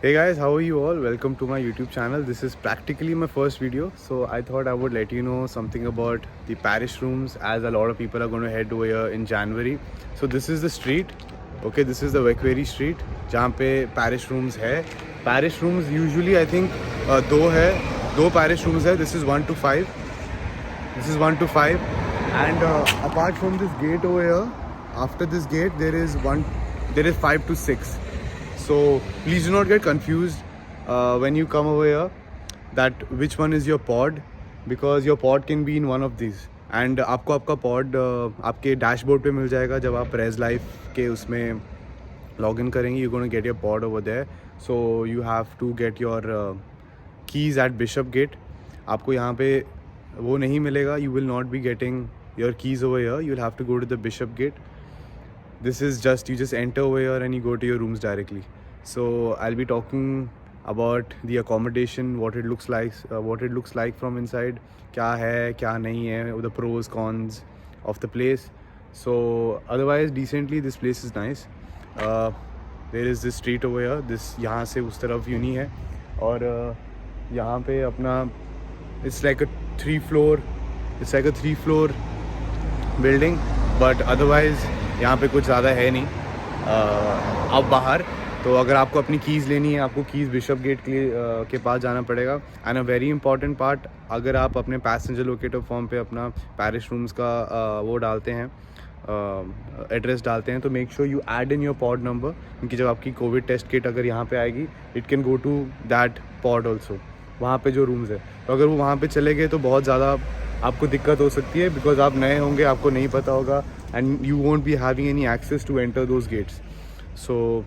Hey guys, how are you all? Welcome to my YouTube channel. This is practically my first video, so I thought I would let you know something about the Parish rooms, as a lot of people are going to head over here in January. So this is the street. Okay, this is the Wekwery street जहाँ पे Parish rooms है. Parish rooms usually I think दो Parish rooms है. This is 1 to 5. This is 1 to 5, and apart from this gate over here, after this gate there is 5 to 6. So please do not get confused when you come over here that which one is your pod, because your pod can be in one of these. And आपको आपका pod आपके dashboard पे मिल जाएगा जब आप raise life के उसमें log in करेंगे. You gonna get your pod over there. So you have to get your keys at Bishop Gate. आपको यहाँ पे वो नहीं मिलेगा. You will not be getting your keys over here. You will have to go to the Bishop Gate. This is just, you just enter over here and you go to your rooms directly. So I'll be talking about the accommodation, what it looks like from inside, क्या है क्या नहीं है, the pros cons of the place. So otherwise decently this place is nice. There is this street over here, this यहाँ से उस तरफ uni है, और यहाँ पे अपना it's like a 3 floor building, but otherwise यहाँ पे कुछ ज़्यादा है नहीं. अब बाहर तो अगर आपको अपनी कीज़ लेनी है, आपको कीज़ बिशप गेट के पास जाना पड़ेगा. And a very important part, अगर आप अपने पैसेंजर लोकेटर फॉर्म पे अपना पैरिश रूम्स का वो डालते हैं, एड्रेस डालते हैं, तो make sure you add in your pod number, क्योंकि जब आपकी कोविड टेस्ट किट अगर यहाँ पे आएगी, it can go to that pod also, वहाँ पे जो रूम्स है. तो अगर वो वहाँ पे चले गए तो बहुत ज़्यादा आपको दिक्कत हो सकती है, बिकॉज आप नए होंगे, आपको नहीं पता होगा, and you won't be having any access to enter those gates. So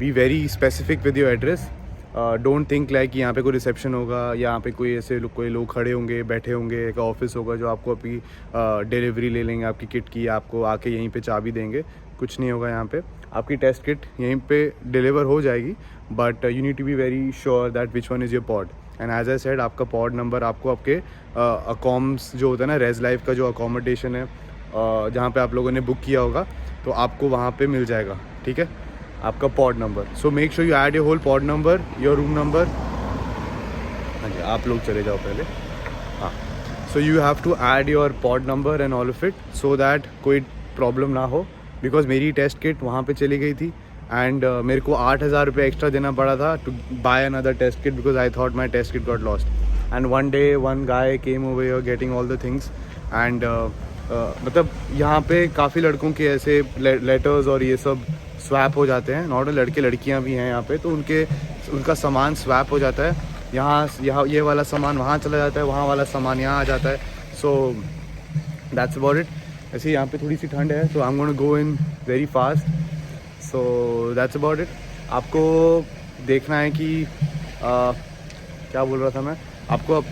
be very specific with your address. Don't think like यहाँ पे कोई रिसेप्शन होगा, यहाँ पे कोई लोग खड़े होंगे, बैठे होंगे, एक ऑफिस होगा जो आपको अपनी डिलीवरी ले लेंगे आपकी किट की, आपको आके यहीं पे चाबी देंगे. कुछ नहीं होगा यहाँ पे. आपकी टेस्ट किट यहीं पे डिलीवर हो जाएगी, but you need to be very sure that which one is your pod. And as I said, आपका पॉड नंबर आपको आपके अकॉम्स जो होता है ना, रेज लाइफ का जो अकोमोडेशन है जहाँ पे आप लोगों ने बुक किया होगा, तो आपको वहाँ पे मिल जाएगा. ठीक है, आपका pod number. So make sure you add your whole pod number, your room number. हाँ जी, आप लोग चले जाओ पहले. हाँ, so you have to add your pod number and all of it, so that कोई प्रॉब्लम ना हो. बिकॉज मेरी टेस्ट किट वहाँ पे चली गई थी, एंड मेरे को 8,000 रुपये एक्स्ट्रा देना पड़ा था to buy another test kit, because I thought my test kit got lost. And one day one guy came over here getting all the things, and मतलब यहाँ पे काफ़ी लड़कों के ऐसे लेटर्स और ये सब स्वैप हो जाते हैं. नॉट लड़के लड़कियाँ भी हैं यहाँ पे, तो उनका सामान स्वैप हो जाता है. यहाँ ये वाला सामान वहाँ चला जाता है, वहाँ वाला सामान यहाँ आ जाता है. सो दैट्स अबाउट इट. ऐसे यहाँ पे थोड़ी सी ठंड है, तो I am gonna go in very fast. So that's about it. आपको देखना है कि क्या बोल रहा था मैं आपको.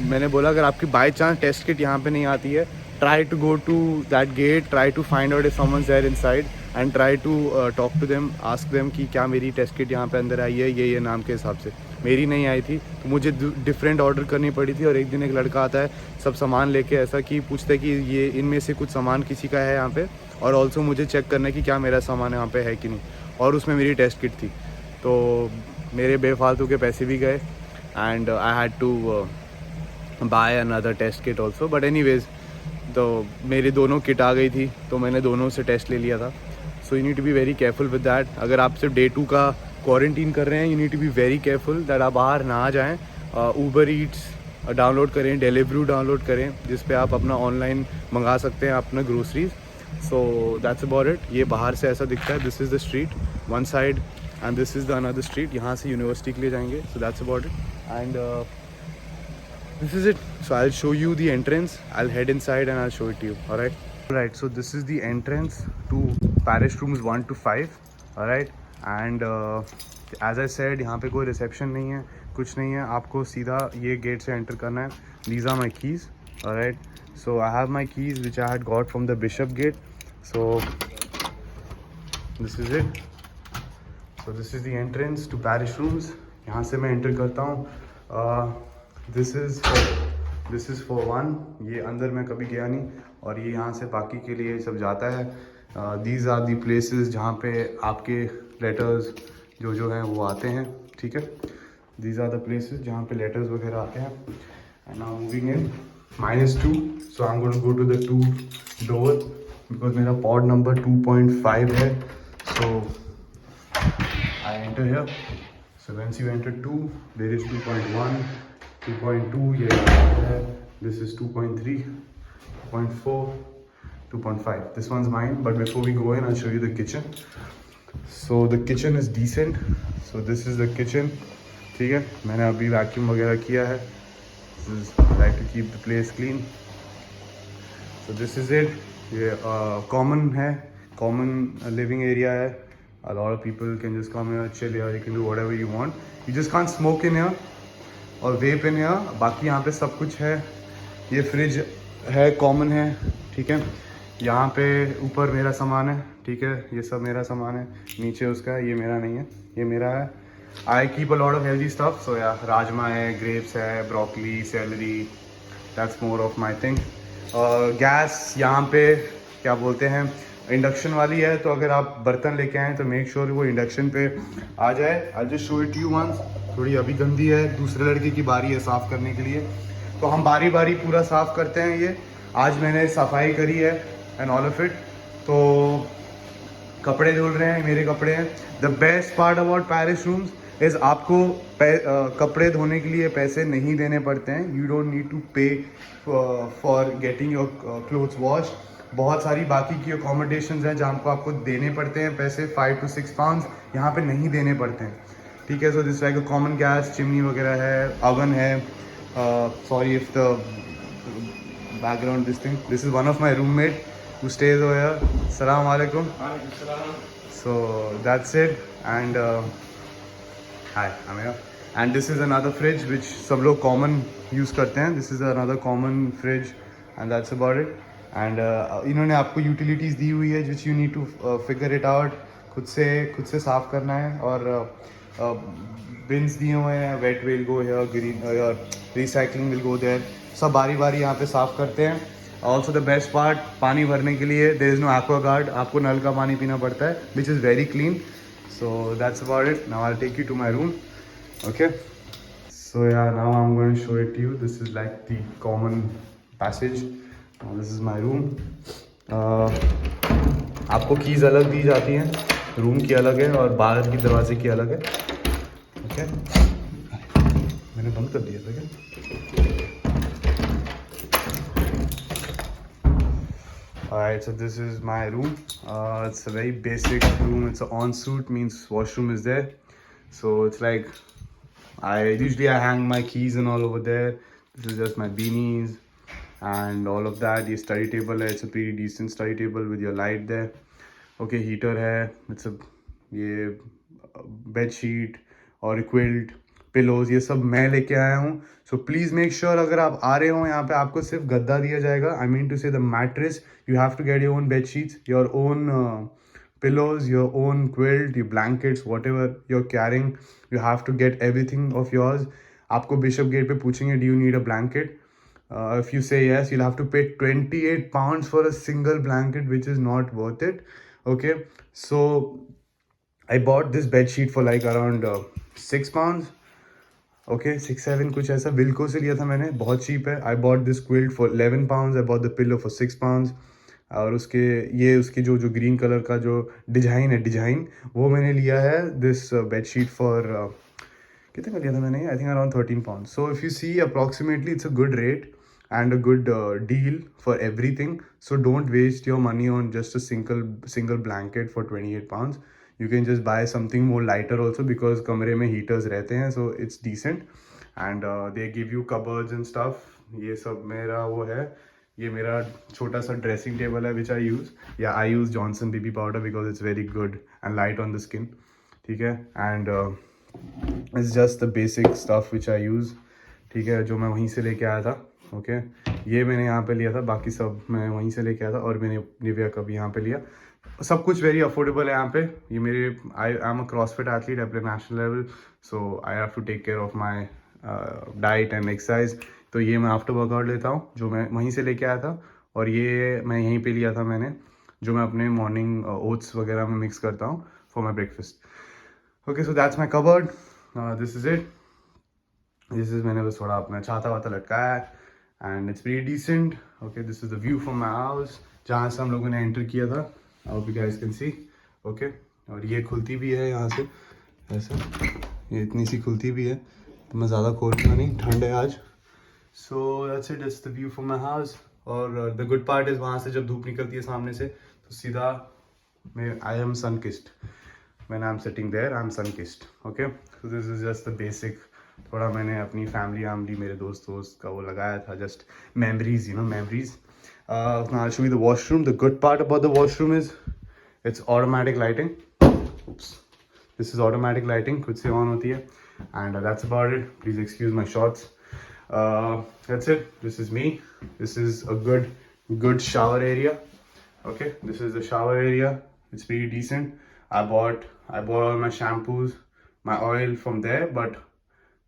मैंने बोला अगर आपकी बाई चांस टेस्ट किट यहाँ पे नहीं आती है, try to go to that gate, try to find out if someone's there inside, and try to talk to them, ask them कि क्या मेरी टेस्ट किट यहाँ पे अंदर आई है ये नाम के हिसाब से. मेरी नहीं आई थी, तो मुझे डिफरेंट ऑर्डर करनी पड़ी थी. और एक दिन एक लड़का आता है सब सामान लेके, ऐसा कि पूछते कि ये इनमें से कुछ सामान किसी का है यहाँ पे, और ऑल्सो मुझे चेक करना है कि क्या मेरा सामान यहाँ पे है कि नहीं, और उसमें मेरी टेस्ट किट थी. तो मेरे बेफालतू के पैसे भी गए, and I had to buy another test kit also. But anyways, तो मेरी दोनों किट आ गई थी, तो मैंने दोनों से टेस्ट ले लिया था. So you need to be very careful with that. अगर आप सिर्फ Day 2 का क्वारंटीन कर रहे हैं, you need to be very careful that आप बाहर ना आ जाएँ. ऊबर ईट्स डाउनलोड करें, डिलीवरी डाउनलोड करें, जिस पे आप अपना ऑनलाइन मंगा सकते हैं अपना groceries. So that's about it. ये बाहर से ऐसा दिखता है. This is the street one side, and this is the another street. यहाँ से यूनिवर्सिटी के लिए जाएंगे. सो that's about it, and this is it. So I'll show you the entrance, I'll head inside and I'll show it to you. Alright, so this is the entrance to Parish rooms 1 to 5. Alright, and as I said, यहाँ पे कोई reception नहीं है, कुछ नहीं है. आपको सीधा ये गेट से एंटर करना है. These are my keys. Alright, so I have my keys which I had got from the Bishop Gate. So this is it. So this is the entrance to Parish rooms. यहाँ से मैं enter करता हूँ. This is for one. ये अंदर मैं कभी गया नहीं, और ये यहाँ से बाकी के लिए सब जाता है. दीज आर दी प्लेसेस जहाँ पे आपके लेटर्स जो हैं वो आते हैं, ठीक है। दीज आर द प्लेसेस जहाँ पे लेटर्स वगैरह आते हैं। And now moving in -2, so I am going to go to the 2 door because मेरा पॉड नंबर 2.5 है। So I enter here. So once you enter 2, there is 2.1, 2.2, yeah, this is 2.3, 2.4, 2.5. This one's mine, but before we go in, I'll show you the kitchen. So the kitchen is decent. So this is the kitchen. ठीक है, मैंने अभी vacuum वगैरह किया है. This is, I like to keep the place clean. So this is it. ये common है, common living area है. A lot of people can just come here, chill here. You can do whatever you want. You just can't smoke in here और vape in here. बाकी यहाँ पे सब कुछ है. ये फ्रिज है, कॉमन है, ठीक है. यहाँ पे ऊपर मेरा सामान है, ठीक है. ये सब मेरा सामान है. नीचे उसका है, ये मेरा नहीं है, ये मेरा है. I keep a lot of healthy stuff. So yeah rajma है, ग्रेप्स है, broccoli, celery. That's more of my thing. Gas यहाँ पे क्या बोलते हैं, इंडक्शन वाली है. तो अगर आप बर्तन लेके आएँ तो मेक श्योर वो इंडक्शन पे आ जाए. I just show it you once. थोड़ी अभी गंदी है, दूसरे लड़के की बारी है साफ़ करने के लिए. तो हम बारी बारी पूरा साफ़ करते हैं. ये आज मैंने सफाई करी है एंड ऑल ऑफ इट. तो कपड़े धुल रहे हैं, मेरे कपड़े हैं. The best part about Paris rooms is आपको कपड़े धोने के लिए पैसे नहीं देने पड़ते हैं. You don't need to pay for getting your clothes wash. बहुत सारी बाकी की अकोमोडेशंस हैं जहाँ को आपको देने पड़ते हैं पैसे, 5 to 6 pounds. यहाँ पे नहीं देने पड़ते हैं, ठीक है. So this like a common gas, chimney वगैरह है, अवन है. Sorry if the background this thing. This is one of my roommate who stays over here. Assalamu alaikum. So that's it. And hi, I'm here. And this is another fridge which सब लोग common use करते हैं. This is another common fridge and that's about it. And इन्होंने आपको utilities दी हुई है which you need to figure it out. खुद से साफ़ करना है. और bins दिए हुए हैं. Wet will go here, green or recycling will go there. सब बारी बारी यहाँ पे साफ़ करते हैं. ऑल्सो द बेस्ट पार्ट, पानी भरने के लिए देयर इज़ नो एक्वागार्ड. आपको नल का पानी पीना पड़ता है which is very clean. So that's about it. Now I take you to my room. Okay, so yeah now I am going to show it you. This is like the common passage. This is my room. आपको keys अलग दी जाती हैं, room की अलग है और बाहर की दरवाजे की अलग है. ओके, मैंने बंद कर दिया था क्या? Alright, so this is my room. It's a very basic room. It's an ensuite, means washroom is there. So it's like I usually hang my keys and all over there. This is just my beanies and all of that. ये study table है. It's a pretty decent study table with your light there. Okay, heater है. It's a ये bed sheet और quilt, pillows, ये सब मैं लेके आया हूँ. सो प्लीज़ मेक श्योर अगर आप आ रहे हो यहाँ पे आपको सिर्फ गद्दा दिया जाएगा. I mean to say the mattress. You have to get your own bed sheets, your own pillows, your own quilt, your blankets, whatever you're carrying. You have to get everything of yours. आपको Bishop gate पे पूछेंगे do you need a blanket. If you say yes you'll have to pay 28 pounds for a single blanket which is not worth it. Okay, so I bought this bed sheet for like around 6 pounds. Okay, 6-7 कुछ ऐसा. विल्को से लिया था मैंने, बहुत cheap है. I bought this quilt for 11 pounds. I bought the pillow for 6 pounds. और उसके जो ग्रीन कलर का जो डिज़ाइन वो मैंने लिया है. दिस बेड शीट फॉर कितने का लिया था मैंने? I think around 13 pounds. So if you see approximately it's a good rate and a good deal for everything. So don't waste your money on just a single blanket for 28 pounds. You can just buy something more lighter also because कमरे में heaters रहते हैं. So it's decent and they give you cupboards and stuff. ये सब मेरा वो है. ये मेरा छोटा सा ड्रेसिंग टेबल है which I use. Yeah, I use Johnson BB powder because it's very good and light on the skin. ठीक है, and it's just the basic stuff which I use. ठीक है, जो मैं वहीं से लेके आया था. ओके, ये मैंने यहाँ पे लिया था, बाकी सब मैं वहीं से लेके आया था. और मैंने निविया का भी यहाँ पे लिया. सब कुछ वेरी अफोर्डेबल है यहाँ पे. ये मेरे I am a CrossFit athlete. I play national level, so I have to take care of my diet and exercise. तो ये मैं आफ्टर वर्कआउट लेता हूँ जो मैं वहीं से लेके आया था. और ये मैं यहीं पे लिया था मैंने, जो मैं अपने मॉर्निंग ओट्स वगैरह में मिक्स करता हूँ for my breakfast. Okay, so that's my cupboard. This is it. This is मैंने बस थोड़ा अपना छाता वाता लटकाया है and it's pretty decent. Okay, this is the view from my house जहाँ से हम लोगों ने enter किया था. I hope you guys can see. Okay, और ये खुलती भी है यहाँ से ऐसे, ये इतनी सी खुलती भी है तो मैं ज़्यादा खोलूँगा नहीं, ठंड है आज. So that's it. That's the view from my house. और the good part is वहाँ से जब धूप निकलती है सामने से तो सीधा मैं I am sun kissed. When I'm sitting there, I'm sun kissed. Okay, so this is just the basic. थोड़ा मैंने अपनी फैमिली मेरे दोस्त का वो लगाया था, just memories, you know, memories. Now I'll show you the washroom. The good part about the washroom is it's automatic lighting. Oops, this is automatic lighting, खुद से on होती है, and that's about it. Please excuse my shorts. That's it. This is me. This is a good shower area. Okay, this is the shower area. It's pretty decent. I bought all my shampoos, my oil from there, but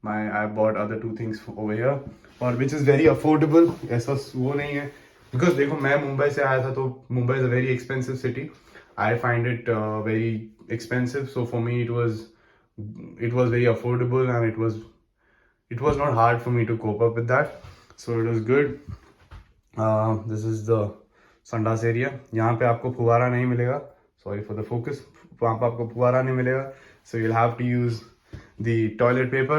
I bought other two things over here, और which is very affordable. ऐसा वो नहीं है, because देखो मैं मुंबई से आया था तो Mumbai is a very expensive city. I find it very expensive, so for me it was very affordable, and it was not hard for me to cope up with that, so it was good. This is the संडास area. यहाँ पे आपको फुवारा नहीं मिलेगा, sorry for the focus, वहाँ पे आपको फुवारा नहीं मिलेगा, so you'll have to use the toilet paper,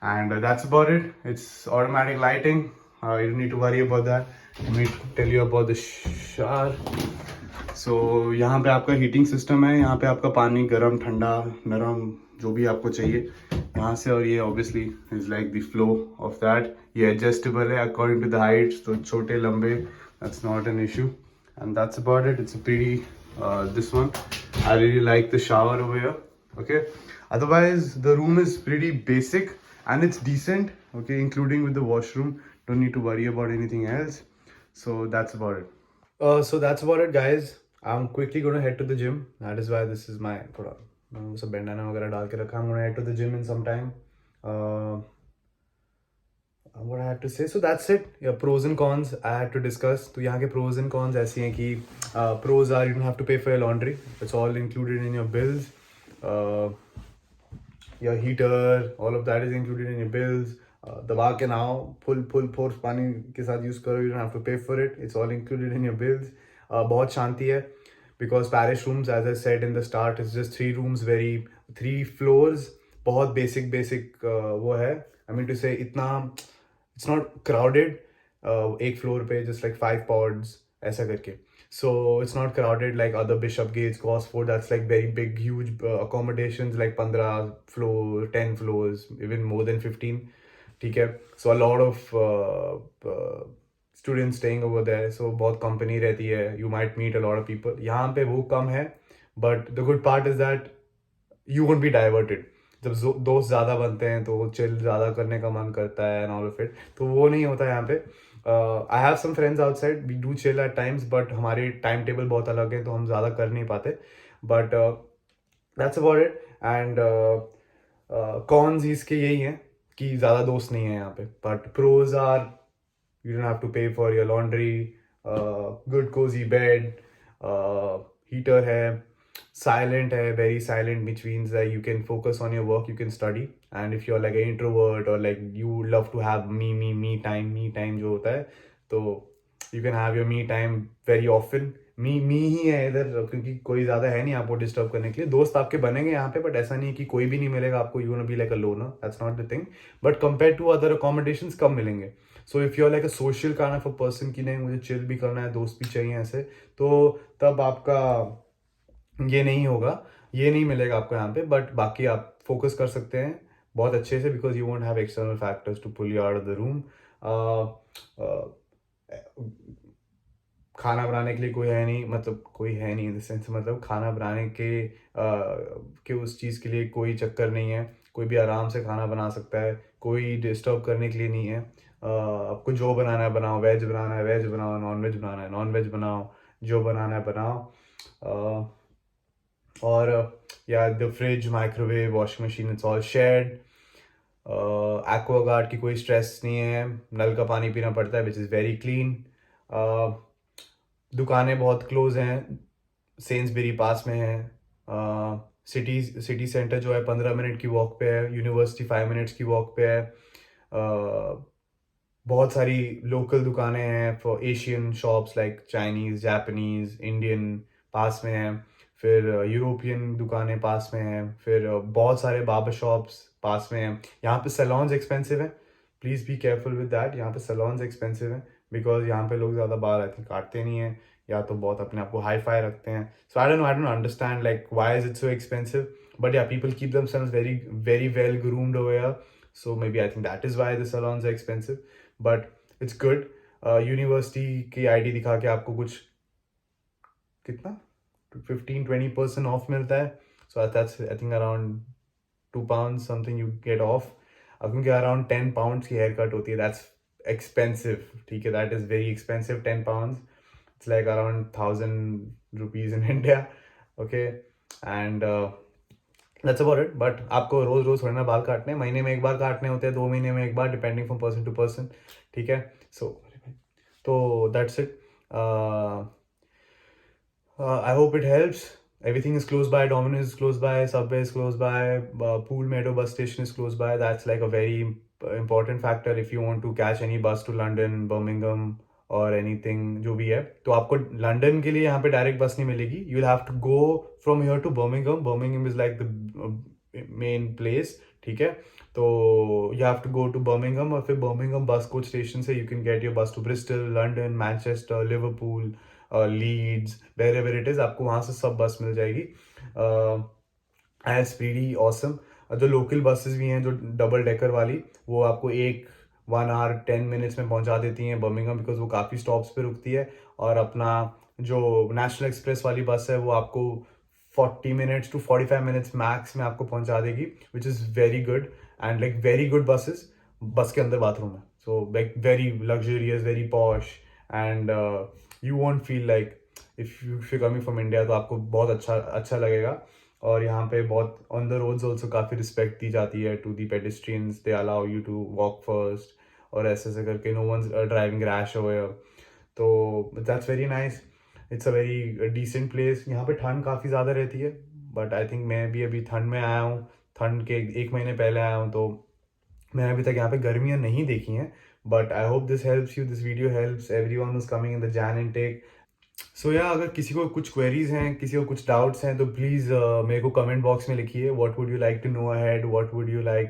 and that's about it. It's automatic lighting. You don't need to worry about that. Let me tell you about the shower. So यहाँ पे आपका heating system है, यहाँ पे आपका पानी गर्म ठंडा नरम जो भी आपको चाहिए यहाँ से, और ये obviously is like the flow of that. ये एडजस्टेबल है अकॉर्डिंग टू द हाइट्स, तो छोटे लंबे, that's not an issue. And that's about it. It's a pretty this one, I really like the shower over here. Okay, otherwise the room is pretty basic and it's decent. Okay, including with the washroom, don't need to worry about anything else. So that's about it. So that's about it, guys. I'm quickly going to head to the gym. That is why this is my थोड़ा सब bandana वगैरह डाल के रखा. I'm going to head to the gym in some time. What I have to say, so that's it. Yeah, pros and cons I had to discuss. तो यहाँ के pros and cons ऐसी हैं कि pros are you don't have to pay for your laundry. It's all included in your bills. Your heater, all of that is included in your bills. दबा के नहाओ, full force पानी के साथ use करो, you don't have to pay for it. It's all included in your bills. बहुत शांति है, because parish rooms, as I said in the start, it's just 3 rooms, 3 floors. बहुत basic वो है. I mean to say इतना it's not crowded. एक floor पे just like 5 pods ऐसा करके, so it's not crowded like other Bishopgates, Gosford, that's like very big huge accommodations like 15 floor, 10 floors, even more than 15. ठीक है, so a lot of students staying over there, so बहुत company रहती है, you might meet a lot of people. यहाँ पे वो कम है, but the good part is that you won't be diverted. जब दोस्त ज़्यादा बनते हैं तो चिल ज़्यादा करने का मन करता है एंड ऑल ऑफ इट, तो वो नहीं होता यहाँ पे. I have some friends outside, we do chill at times, but हमारे टाइम टेबल बहुत अलग है तो हम ज़्यादा कर नहीं पाते. But that's about it. And cons इसके यही हैं कि ज़्यादा दोस्त नहीं है यहाँ पे, but pros are you don't have to pay for your laundry, good cosy bed, heater है, silent hai, very silent, which means that you can focus on your work, you can study. And if you're like an introvert or like you love to have me time जो होता है, तो you can have your me time very often. me ही है इधर, क्योंकि कोई ज़्यादा है नहीं आपको डिस्टर्ब करने के लिए. दोस्त आपके बनेंगे यहाँ पे, बट ऐसा नहीं है कि कोई भी नहीं मिलेगा आपको. You wanna be like a loner, that's not the thing. But compared to other accommodations कम मिलेंगे. So if you're like a social kind of a person कि नहीं मुझे chill भी करना है, दोस्त भी चाहिए ऐसे, तो तब आपका ये नहीं होगा, ये नहीं मिलेगा आपको यहाँ पे. बट बाकी आप फोकस कर सकते हैं बहुत अच्छे से, because you won't have external factors to pull you out of the room. खाना बनाने के लिए कोई है नहीं, मतलब कोई है नहीं इन द सेंस, मतलब खाना बनाने के उस चीज़ के लिए कोई चक्कर नहीं है. कोई भी आराम से खाना बना सकता है, कोई डिस्टर्ब करने के लिए नहीं है. आपको जो बनाना है बनाओ, वेज बनाना है वेज बनाओ, नॉन वेज बनाना है नॉन वेज बनाओ, जो बनाना है बनाओ. और या the fridge, microwave, washing machine, it's all shared. Aquaguard की कोई स्ट्रेस नहीं है, नल का पानी पीना पड़ता है विच इज़ वेरी क्लीन. दुकानें बहुत क्लोज हैं, सेंसबेरी पास में है, सिटी सेंटर जो है 15 मिनट की वॉक पे है, यूनिवर्सिटी 5 मिनट्स की वॉक पे है। बहुत सारी लोकल दुकानें हैं for Asian shops like Chinese, Japanese, Indian पास में हैं। फिर यूरोपियन दुकानें पास में हैं। फिर बहुत सारे बार्बर शॉप्स पास में हैं। यहाँ पे सैलॉन्स एक्सपेंसिव हैं, please be careful with that. यहाँ पे सैलॉन्स एक्सपेंसिव हैं बिकॉज यहाँ पे लोग ज़्यादा बाल आई थिंक काटते नहीं हैं, या तो बहुत अपने आप को हाई फाई रखते हैं। So I don't understand like why is it so expensive, but yeah people keep themselves very very well groomed over here, so maybe I think that is why the salons are expensive, but it's good. University की ID दिखा के आपको कुछ कितना 15-20% of मिलता है, so that's I think around £2 something you get of. अब क्योंकि अराउंड £10 की हेयर कट होती है, दैट्स एक्सपेंसिव, ठीक है, that is very expensive. £10, it's like around 1,000 rupees in India, okay, and that's about it. But आपको रोज रोज थोड़ी ना बाल काटने, महीने में एक बार काटने होते हैं, 2 महीने में एक बार, depending from person to person, ठीक है। तो that's it. I hope it helps. Everything is close by. Domino's is close by. Subway is close by. Pool Meadow bus station is close by. That's like a very important factor if you want to catch any bus to London, Birmingham और anything जो भी है। तो आपको London के लिए यहाँ पे डायरेक्ट बस नहीं मिलेगी, you will have to go from here to Birmingham. Birmingham is like the main place, ठीक है। तो you have to go to Birmingham, और फिर बर्मिंघम बस कोच स्टेशन से you can get your bus to Bristol, London, Manchester, Liverpool, Leeds, wherever it is, आपको वहाँ से सब बस मिल जाएगी। As pretty awesome. जो लोकल बसेस भी हैं जो डबल डेकर वाली, वो आपको 1 hour 10 minutes में पहुंचा देती हैं बर्मिंघम, बिकॉज वो काफ़ी स्टॉप्स पे रुकती है। और अपना जो नेशनल एक्सप्रेस वाली बस है वो आपको 40 minutes to 45 minutes मैक्स में आपको पहुंचा देगी, which is very good. And like very good buses, bus के अंदर बाथरूम है, so like very luxurious, very posh, and you want feel like if you coming from India, तो आपको बहुत अच्छा लगेगा। और यहाँ पे बहुत ऑन द रोड्स ऑल्सो काफ़ी रिस्पेक्ट दी जाती है to the pedestrians, they allow you to walk first, और ऐसे करके no one's driving rash over, तो that's very nice. It's a very decent place. यहाँ पे ठंड काफ़ी ज़्यादा रहती है, बट आई थिंक मैं भी अभी ठंड में आया हूँ, ठंड के 1 महीने पहले आया हूँ, तो मैंने अभी तक यहाँ पे गर्मियाँ नहीं देखी हैं। But I hope this helps you, this video helps everyone who is coming in the Jan intake. So yeah अगर किसी को कुछ क्वेरीज हैं, किसी को कुछ डाउट्स हैं, तो प्लीज़ मेरे को कमेंट बॉक्स में लिखिए। What would you like to know ahead, what would you like,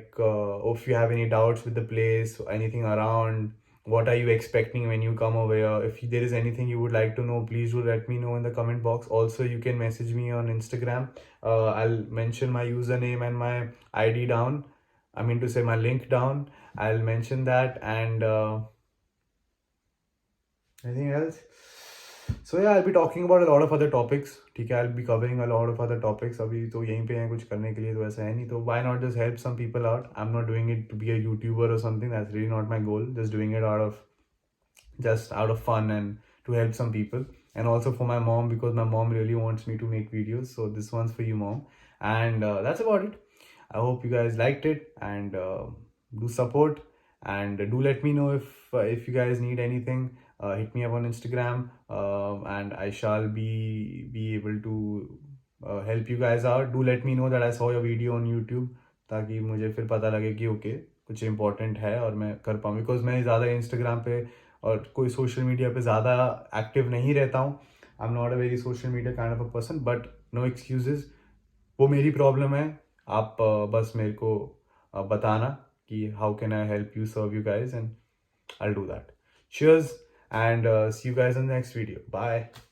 if you have any doubts with the place, anything around, what are you expecting when you come over here? If there is anything you would like to know, please do let me know in the comment box. Also, you can message me on Instagram. I'll mention my username and my ID down. I mean to say my link down. I'll mention that, and anything else? So yeah, I'll be talking about a lot of other topics. ठीक है, I'll be covering a lot of other topics. अभी तो यहीं पे हैं कुछ करने के लिए, तो ऐसा है नहीं, तो why not just help some people out? I'm not doing it to be a YouTuber or something. That's really not my goal. Just doing it out of fun and to help some people. And also for my mom, because my mom really wants me to make videos. So this one's for you, mom. And that's about it. I hope you guys liked it, and do support, and do let me know if you guys need anything. Hit me up on Instagram, and I shall be able to help you guys out. Do let me know that I saw your video on YouTube, ताकि मुझे फिर पता लगे कि okay कुछ important है और मैं कर पाऊँ, बिकॉज मैं ज़्यादा इंस्टाग्राम पे और कोई सोशल मीडिया पे ज़्यादा एक्टिव नहीं रहता हूँ। I am not a very social media kind of a person, but no excuses, वो मेरी प्रॉब्लम है। आप बस मेरे को बताना कि how can I help you, serve you guys, and I'll do that. Cheers, and see you guys in the next video. Bye.